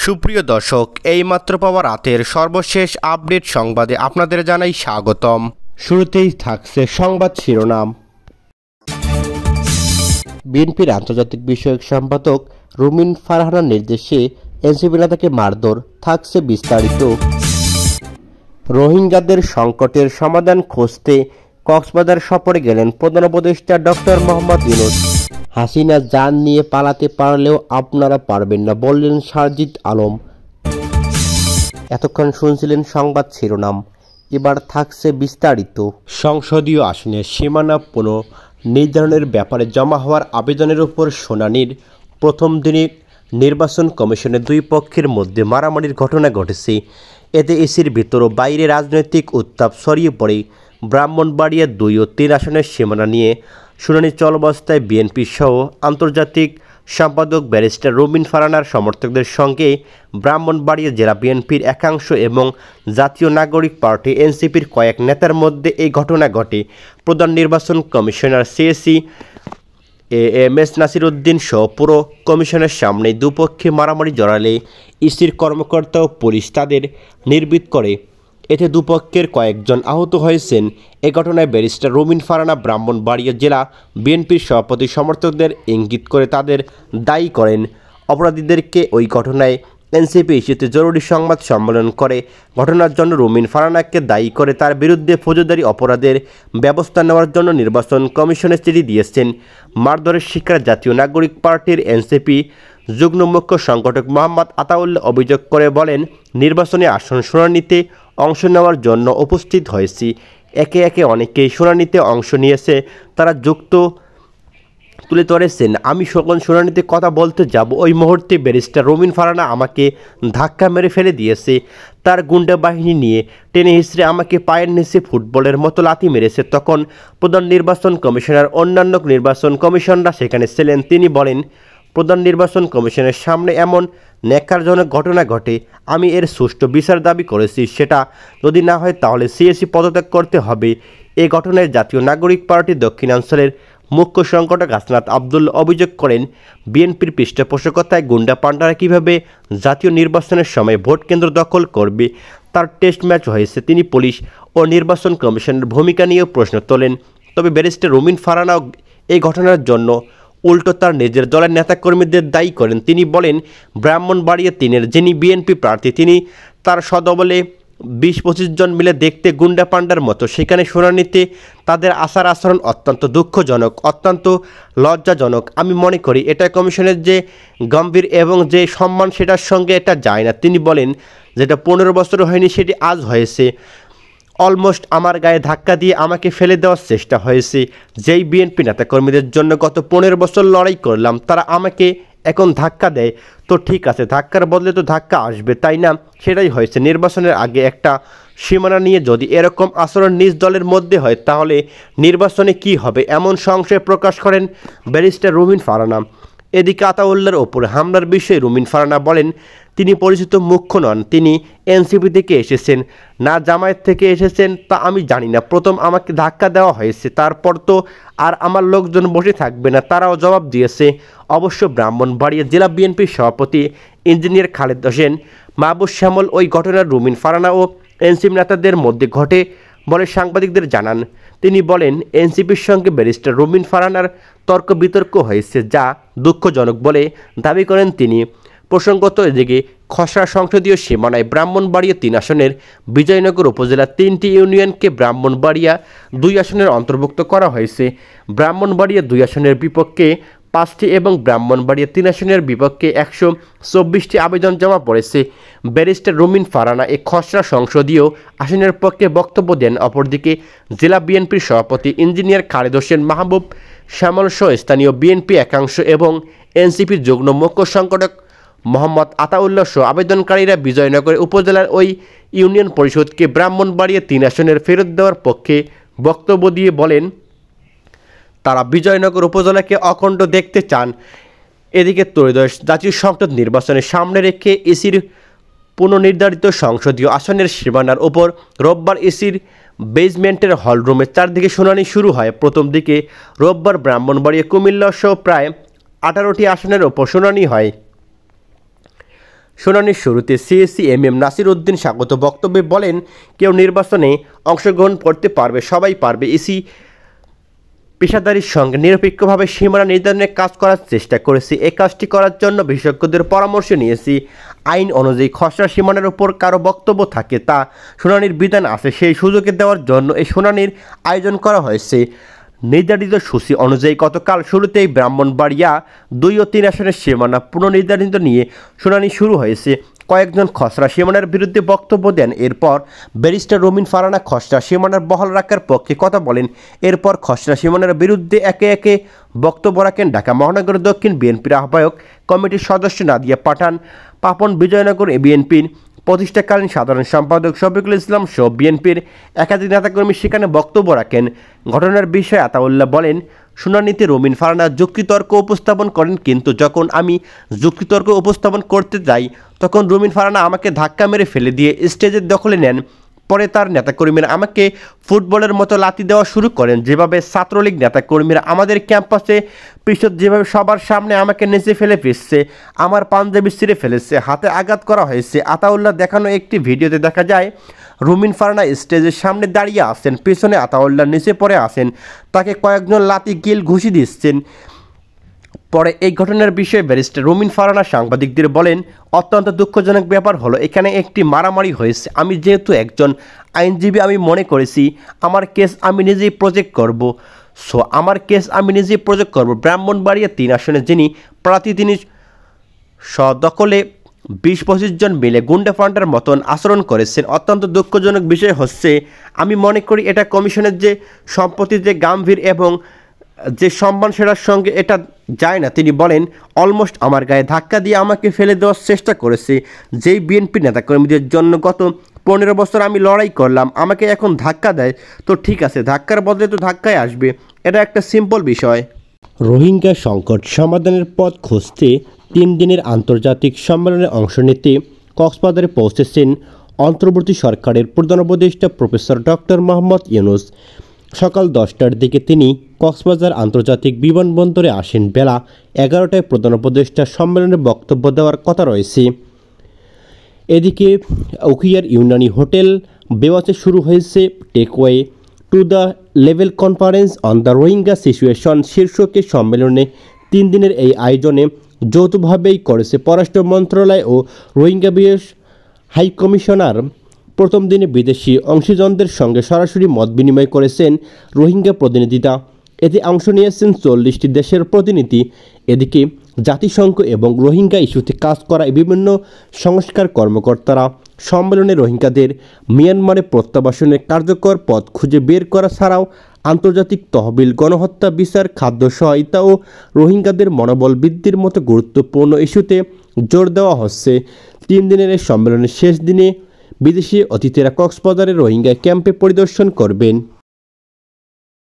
সুপ্রিয় দর্শক, এইমাত্র পাওয়া রাতের সর্বশেষ আপডেট সংবাদে আপনাদের জানাই স্বাগতম। শুরুতেই থাকছে সংবাদ শিরোনাম। বিএনপির আন্তর্জাতিক বিষয়ক সম্পাদক রুমিন ফারহানার নির্দেশে এনসিপি নেতাকে মারধর, থাকছে বিস্তারিত। রোহিঙ্গাদের সংকটের সমাধান খুঁজতে কক্সবাজার সফরে গেলেন প্রধান উপদেষ্টা ডক্টর মোহাম্মদ ইউনূস। হাসিনা জান নিয়ে পালাতে পারলেও আপনারা পারবেন না, বললেন সারজিদ আলম। এতক্ষণ শুনছিলেন সংবাদ শিরোনাম, এবার থাকছে বিস্তারিত। সংসদীয় আসনের সীমানা পুনর্নির্ধারণের ব্যাপারে জমা হওয়ার আবেদনের উপর শুনানির প্রথম দিনে নির্বাচন কমিশনের দুই পক্ষের মধ্যে মারামারির ঘটনা ঘটেছে। এতে ইসির ভিতর ও বাইরে রাজনৈতিক উত্তাপ ছড়িয়ে পড়ে। ব্রাহ্মণবাড়িয়া 2 ও 3 আসনের সীমানা নিয়ে শুনানি চলাবস্থায় বিএনপি সহ আন্তর্জাতিক সম্পাদক ব্যারিস্টার রুমিন ফারহানার সমর্থকদের সঙ্গে ব্রাহ্মণবাড়িয়া জেলা বিএনপির একাংশ এবং জাতীয় নাগরিক পার্টি এনসিপির কয়েক নেতার মধ্যে এই ঘটনা ঘটে। প্রধান নির্বাচন commissioner CSE M S. Nasir Uddin সহ পুরো কমিশনের সামনে দুপক্ষে মারামারি জড়ালে ইসির কর্মকর্তা ও পুলিশ তাদের নির্বিত করে। এতে দুপক্ষের কয়েকজন আহত হয়েছেন। এ ঘটনায় ব্যারিস্টার রুমিন ফারহানা ব্রাহ্মণবাড়িয়া জেলা বিএনপির সভাপতি সমর্থকদের ইঙ্গিত করে তাদের দায়ী করেন। অপরাধীদেরকে ওই ঘটনায় এনসিপি ইস্যুতে জরুরি সংবাদ সম্মেলন করে ঘটনার জন্য রুমিন ফারহানাকে দায়ী করে তার বিরুদ্ধে ফৌজদারি অপরাধের ব্যবস্থা নেওয়ার জন্য নির্বাচন কমিশনে চিঠি দিয়েছেন। মারধরের শিকার জাতীয় নাগরিক পার্টির এনসিপি যুগ্ম মুখ্য সংগঠক মোহাম্মদ আতাউল্লাহ অভিযোগ করে বলেন, নির্বাচনে আসন শুনানিতে অংশ নেওয়ার জন্য উপস্থিত হয়েছি। একে একে অনেকেই শুনানিতে অংশ নিয়েছে, তারা যুক্ত তুলে ধরেছেন। আমি সকল শুনানিতে কথা বলতে যাব, ওই মুহূর্তে ব্যারিস্টার রুমিন ফারহানা আমাকে ধাক্কা মেরে ফেলে দিয়েছে। তার গুন্ডা বাহিনী নিয়ে টেনে হিঁচড়ে আমাকে পায়ের নিচে ফুটবলের মতো লাথি মেরেছে। তখন প্রধান নির্বাচন কমিশনার অন্যান্য নির্বাচন কমিশনরা সেখানে ছিলেন। তিনি বলেন, প্রধান নির্বাচন কমিশনের সামনে এমন ন্যাক্কারজনক ঘটনা ঘটে, আমি এর সুষ্ঠু বিচার দাবি করেছি। সেটা যদি না হয় তাহলে সিএসি পদত্যাগ করতে হবে। এই ঘটনায় জাতীয় নাগরিক পার্টি দক্ষিণাঞ্চলের মুখ্য সংগঠক হাসনাত আবদুল্লাহ অভিযোগ করেন, বিএনপির পৃষ্ঠপোষকতায় গুন্ডা পান্ডারা কীভাবে জাতীয় নির্বাচনের সময় ভোট কেন্দ্র দখল করবে তার টেস্ট ম্যাচ হয়েছে। তিনি পুলিশ ও নির্বাচন কমিশনের ভূমিকা নিয়েও প্রশ্ন তোলেন। তবে ব্যারিস্টার রুমিন ফারহানাও এই ঘটনার জন্য উল্টো তার নিজের দলের নেতাকর্মীদের দায়ী করেন। তিনি বলেন, ব্রাহ্মণবাড়িয়া 3-এর যিনি বিএনপি প্রার্থী, তিনি তার সদবলে 20-25 জন মিলে দেখতে গুন্ডা পান্ডার মতো। সেখানে শুনানিতে তাদের আচার আচরণ অত্যন্ত দুঃখজনক, অত্যন্ত লজ্জাজনক। আমি মনে করি এটা কমিশনের যে গম্ভীর এবং যে সম্মান সেটার সঙ্গে এটা যায় না। তিনি বলেন, যেটা 15 বছর হয়নি সেটি আজ হয়েছে। অলমোস্ট আমার গায়ে ধাক্কা দিয়ে আমাকে ফেলে দেওয়ার চেষ্টা হয়েছে। যেই বিএনপি নেতাকর্মীদের জন্য গত 15 বছর লড়াই করলাম, তারা আমাকে এখন ধাক্কা দেয়। তো ঠিক আছে, ধাক্কার বদলে তো ধাক্কা আসবে, তাই না? সেটাই হয়েছে। নির্বাচনের আগে একটা সীমানা নিয়ে যদি এরকম আচরণ নিজ দলের মধ্যে হয় তাহলে নির্বাচনে কি হবে, এমন সংশয় প্রকাশ করেন ব্যারিস্টার রুমিন ফারহানা। এদিকে আতাউল্লাহর ওপর হামলার বিষয়ে রুমিন ফারহানা বলেন, তিনি পরিচিত মুখ্য নন, তিনি এনসিপি থেকে এসেছেন, না জামায়াত থেকে এসেছেন তা আমি জানি না। প্রথম আমাকে ধাক্কা দেওয়া হয়েছে, তারপর তো আর আমার লোকজন বসে থাকবে না, তারাও জবাব দিয়েছে। অবশ্য ব্রাহ্মণবাড়িয়া জেলা বিএনপির সভাপতি ইঞ্জিনিয়ার খালেদ হোসেন মাহবুব শ্যামল ওই ঘটনার রুমিন ফারহানা ও এনসিপি নেতাদের মধ্যে ঘটে বলে সাংবাদিকদের জানান। তিনি বলেন, এনসিপির সঙ্গে ব্যারিস্টার রুমিন ফারহানার তর্ক বিতর্ক হয়েছে, যা দুঃখজনক বলে দাবি করেন তিনি। প্রসঙ্গত, এদিকে খসড়া সংসদীয় সীমানায় ব্রাহ্মণবাড়িয়া 3 আসনের বিজয়নগর উপজেলার 3টি ইউনিয়নকে ব্রাহ্মণবাড়িয়া 2 আসনের অন্তর্ভুক্ত করা হয়েছে। ব্রাহ্মণবাড়িয়া 2 আসনের বিপক্ষে 5টি এবং ব্রাহ্মণবাড়িয়া 3 আসনের বিপক্ষে 124টি আবেদন জমা পড়েছে। ব্যারিস্টার রুমিন ফারহানা এই খসড়া সংসদীয় আসনের পক্ষে বক্তব্য দেন। অপরদিকে জেলা বিএনপির সভাপতি ইঞ্জিনিয়ার খালেদ হোসেন মাহবুব শ্যামল সহ স্থানীয় বিএনপি একাংশ এবং এনসিপির যুগ্ম মুখ্য সংগঠক মোহাম্মদ আতাউল্লাহ সহ আবেদনকারীরা বিজয়নগর উপজেলার ওই ইউনিয়ন পরিষদকে ব্রাহ্মণবাড়িয়া 3 আসনের ফেরত দেওয়ার পক্ষে বক্তব্য দিয়ে বলেন, তারা বিজয়নগর উপজেলাকে অখণ্ড দেখতে চান। এদিকে ত্রয়োদশ জাতীয় সংসদ নির্বাচনের সামনে রেখে ইসির পুনর্নির্ধারিত সংসদীয় আসনের সীমানার ওপর রোববার ইসির বেজমেন্টের হলরুমের চারদিকে শুনানি শুরু হয়। প্রথম দিকে রোববার ব্রাহ্মণবাড়িয়া, কুমিল্লা সহ প্রায় 18টি আসনের ওপর শুনানি হয়। শুনানির শুরুতে সিএসি এমএম নাসির উদ্দিন স্বাগত বক্তব্যে বলেন, কেউ নির্বাচনে অংশগ্রহণ করতে পারবে, সবাই পারবে। ইসি পেশাদারির সঙ্গে নিরপেক্ষভাবে সীমানা নির্ধারণের কাজ করার চেষ্টা করেছি। এই কাজটি করার জন্য বিশেষজ্ঞদের পরামর্শ নিয়েছি। আইন অনুযায়ী খসড়া সীমানার উপর কারো বক্তব্য থাকে, তা শুনানির বিধান আছে, সেই সুযোগে দেওয়ার জন্য এই শুনানির আয়োজন করা হয়েছে। নির্ধারিত সূচি অনুযায়ী গতকাল শুরুতেই ব্রাহ্মণবাড়িয়া 2 ও 3 আসনের সীমানা পুনর্নির্ধারিত নিয়ে শুনানি শুরু হয়েছে। কয়েকজন খসড়া সীমানার বিরুদ্ধে বক্তব্য দেন। এরপর ব্যারিস্টার রুমিন ফারহানা খসড়া সীমানার বহাল রাখার পক্ষে কথা বলেন। এরপর খসড়া সীমানার বিরুদ্ধে একে একে বক্তব্য রাখেন ঢাকা মহানগর দক্ষিণ বিএনপির আহ্বায়ক কমিটির সদস্য নাদিয়া পাঠান, পাপন বিজয়নগর বিএনপির প্রতিষ্ঠাকালীন সাধারণ সম্পাদক শফিকুল ইসলাম সহ বিএনপির একাধিক নেতাকর্মী সেখানে বক্তব্য রাখেন। ঘটনার বিষয়ে আতাউল্লাহ বলেন, শুনানিতে রুমিন ফারহানা যুক্তিতর্ক উপস্থাপন করেন, কিন্তু যখন আমি যুক্তিতর্ক উপস্থাপন করতে যাই তখন রুমিন ফারহানা আমাকে ধাক্কা মেরে ফেলে দিয়ে স্টেজের দখলে নেন। পরে তার নেতাকর্মীরা আমাকে ফুটবলের মতো লাথি দেওয়া শুরু করেন। যেভাবে ছাত্রলীগ নেতাকর্মীরা আমাদের ক্যাম্পাসে পিছন যেভাবে সবার সামনে আমাকে নিচে ফেলে ফিরছে, আমার পাঞ্জাবি ছিঁড়ে ফেলেছে, হাতে আঘাত করা হয়েছে। আতাউল্লাহ দেখানো একটি ভিডিওতে দেখা যায় রুমিন ফারহানা স্টেজের সামনে দাঁড়িয়ে আছেন, পেছনে আতাউল্লাহ নিচে পড়ে আছেন, তাকে কয়েকজন লাথি কিল ঘুষি দিচ্ছেন। পরে এই ঘটনার বিষয়ে ব্যারিস্টার রুমিন ফারহানা সাংবাদিকদের বলেন, অত্যন্ত দুঃখজনক ব্যাপার হলো এখানে একটি মারামারি হয়েছে। আমি যেহেতু একজন আইনজীবী, আমি মনে করেছি আমার কেস আমি নিজেই প্রজেক্ট করব। আমার কেস আমি নিজেই প্রজেক্ট করব। ব্রাহ্মণবাড়িয়া 3 আসনে যিনি প্রার্থী তিনি সদখলে 20-25 জন মিলে গুন্ডা ফান্ডার মতন আচরণ করেছেন। অত্যন্ত দুঃখজনক বিষয় হচ্ছে, আমি মনে করি এটা কমিশনের যে সম্পত্তি যে গাম্ভীর এবং যে সম্মান সেটার সঙ্গে এটা যায় না। তিনি বলেন, অলমোস্ট আমার গায়ে ধাক্কা দিয়ে আমাকে ফেলে দেওয়ার চেষ্টা করেছে। যেই বিএনপি নেতাকর্মীদের জন্য গত 15 বছর আমি লড়াই করলাম, আমাকে এখন ধাক্কা দেয়, তো ঠিক আছে, ধাক্কার বদলে তো ধাক্কাই আসবে। এটা একটা সিম্পল বিষয়। রোহিঙ্গা সংকট সমাধানের পথ খুঁজতে 3 দিনের আন্তর্জাতিক সম্মেলনে অংশ নিতে কক্সবাজারে পৌঁছেছেন অন্তর্বর্তী সরকারের প্রধান উপদেষ্টা প্রফেসর ডক্টর মোহাম্মদ ইউনূস। সকাল 10টার দিকে তিনি কক্সবাজার আন্তর্জাতিক বিমানবন্দরে আসেন। বেলা 11টায় প্রধান উপদেষ্টা সম্মেলনে বক্তব্য দেওয়ার কথা রয়েছে। এদিকে উখিয়ার ইউনানি হোটেল বেওয়াচে শুরু হয়েছে takeaway to the level conference on the Rohingya situation শীর্ষকে সম্মেলনে 3 দিনের এই আয়োজনে যৌথভাবেই করেছে পররাষ্ট্র মন্ত্রণালয় ও রোহিঙ্গা বিষয়ক হাই কমিশনার। প্রথম দিনে বিদেশি অংশীজনদের সঙ্গে সরাসরি মত বিনিময় করেছেন রোহিঙ্গা প্রতিনিধিরা। এতে অংশ নিয়েছেন 40টি দেশের প্রতিনিধি। এদিকে জাতিসংঘ এবং রোহিঙ্গা ইস্যুতে কাজ করা বিভিন্ন সংস্কার কর্মকর্তারা সম্মেলনে রোহিঙ্গাদের মিয়ানমারে প্রত্যাবাসনের কার্যকর পথ খুঁজে বের করা ছাড়াও আন্তর্জাতিক তহবিল, গণহত্যা বিচার, খাদ্য সহায়তা ও রোহিঙ্গাদের মনোবল বৃদ্ধির মতো গুরুত্বপূর্ণ ইস্যুতে জোর দেওয়া হচ্ছে। 3 দিনের এই সম্মেলনের শেষ দিনে বিদেশি অতিথিরা কক্সবাজারের রোহিঙ্গা ক্যাম্পে পরিদর্শন করবেন।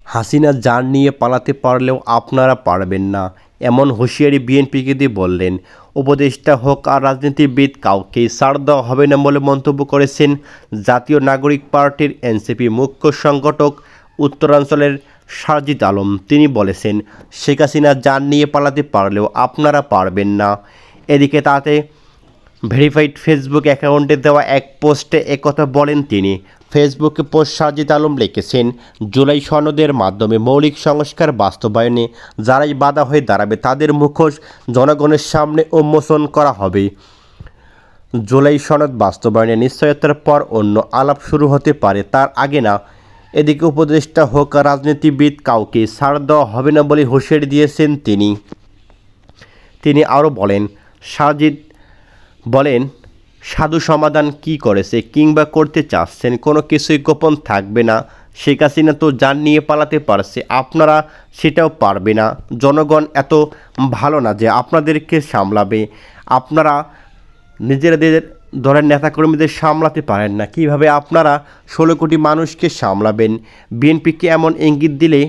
হাসিনা যান নিয়ে পালাতে পারলেও আপনারা পারবেন না, এমন হুঁশিয়ারি বিএনপিকে দিয়ে বললেন। উপদেষ্টা হোক আর রাজনীতিবিদ, কাউকেই ছাড় দেওয়া হবে না বলে মন্তব্য করেছেন জাতীয় নাগরিক পার্টির এনসিপি মুখ্য সংগঠক উত্তরাঞ্চলের সারজিদ আলম। তিনি বলেছেন, শেখ হাসিনা যান নিয়ে পালাতে পারলেও আপনারা পারবেন না। এদিকে তাতে ভেরিফাইড ফেসবুক অ্যাকাউন্টে দেওয়া এক পোস্টে একথা বলেন তিনি। ফেসবুকে পোস্ট সারজিদ আলম লিখেছেন, জুলাই সনদের মাধ্যমে মৌলিক সংস্কার বাস্তবায়নে যারাই বাধা হয়ে দাঁড়াবে তাদের মুখোশ জনগণের সামনে উন্মোচন করা হবে। জুলাই সনদ বাস্তবায়নের নিশ্চয়তার পর অন্য আলাপ শুরু হতে পারে, তার আগে না। এদিকে উপদেষ্টা হোক আর রাজনীতিবিদ, কাউকে ছাড় দেওয়া হবে না বলে হুঁশিয়ারি দিয়েছেন তিনি। তিনি আরও বলেন, সারজিদ বলেন, সাধু সমাধান কি করেছে কিংবা করতে চাচ্ছেন, কোনো কিছুই গোপন থাকবে না। শেখ হাসিনা তো যান নিয়ে পালাতে পারছে, আপনারা সেটাও পারবে না। জনগণ এত ভালো না যে আপনাদেরকে সামলাবে। আপনারা নিজেদের দলের নেতাকর্মীদের সামলাতে পারেন না, কিভাবে আপনারা 16 কোটি মানুষকে সামলাবেন? বিএনপিকে এমন ইঙ্গিত দিলে